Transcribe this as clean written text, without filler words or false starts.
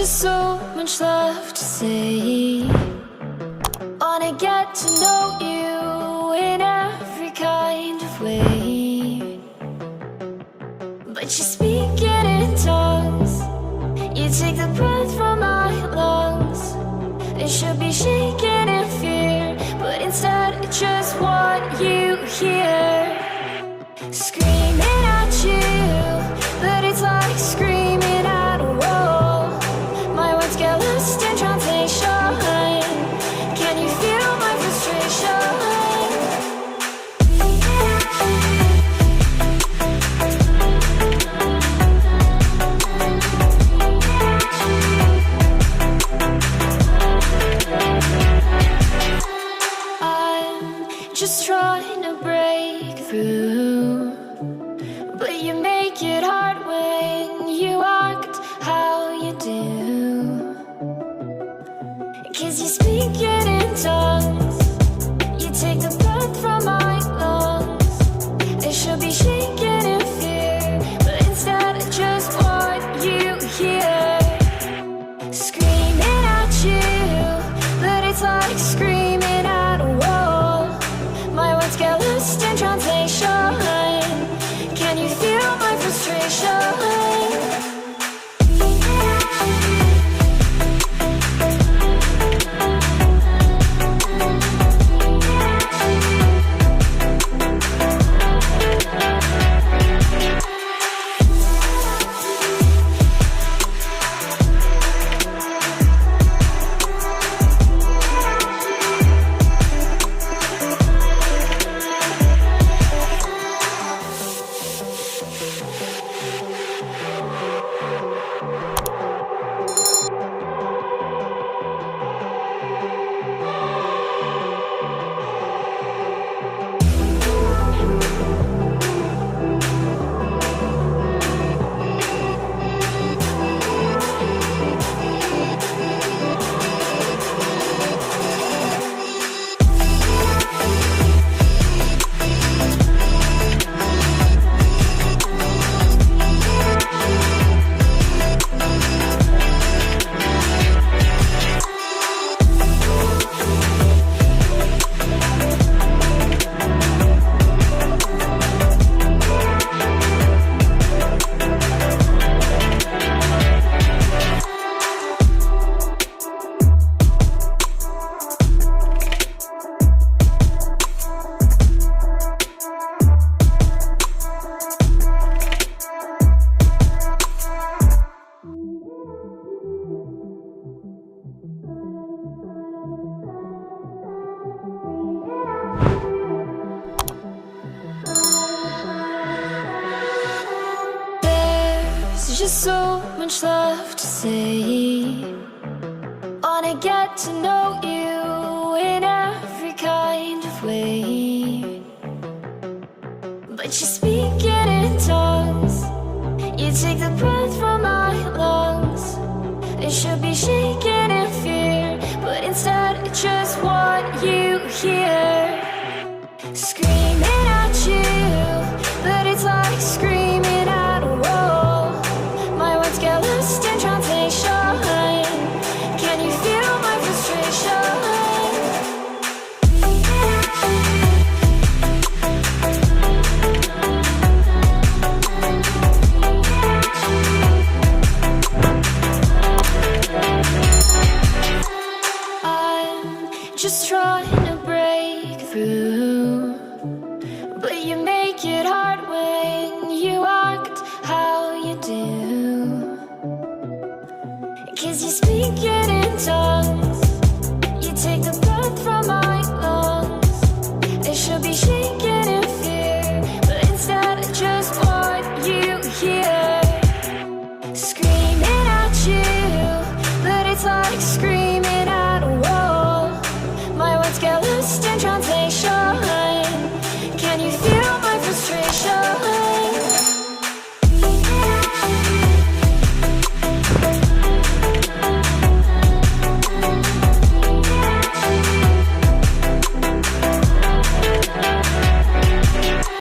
just so much left to say. Wanna get to know you in every kind of way, but you're speaking in tongues. You take the breath from my lungs. I should be shaking in fear, but instead I just want you here. Screaming at you, but it's like screaming at a wall. My words get lost in translation. Can you feel my frustration? I'm just trying to break through, but you make it hard when you act how you do. 'Cause you speak it in tongues. You take the breath from my lungs. I should be shaking in fear, but instead I just want you here. Screaming at you, but it's like screaming at a wall. My words get lost in translation. Can you feel my frustration? There's just so much left to say. Wanna get to know you in every kind of way, but you speak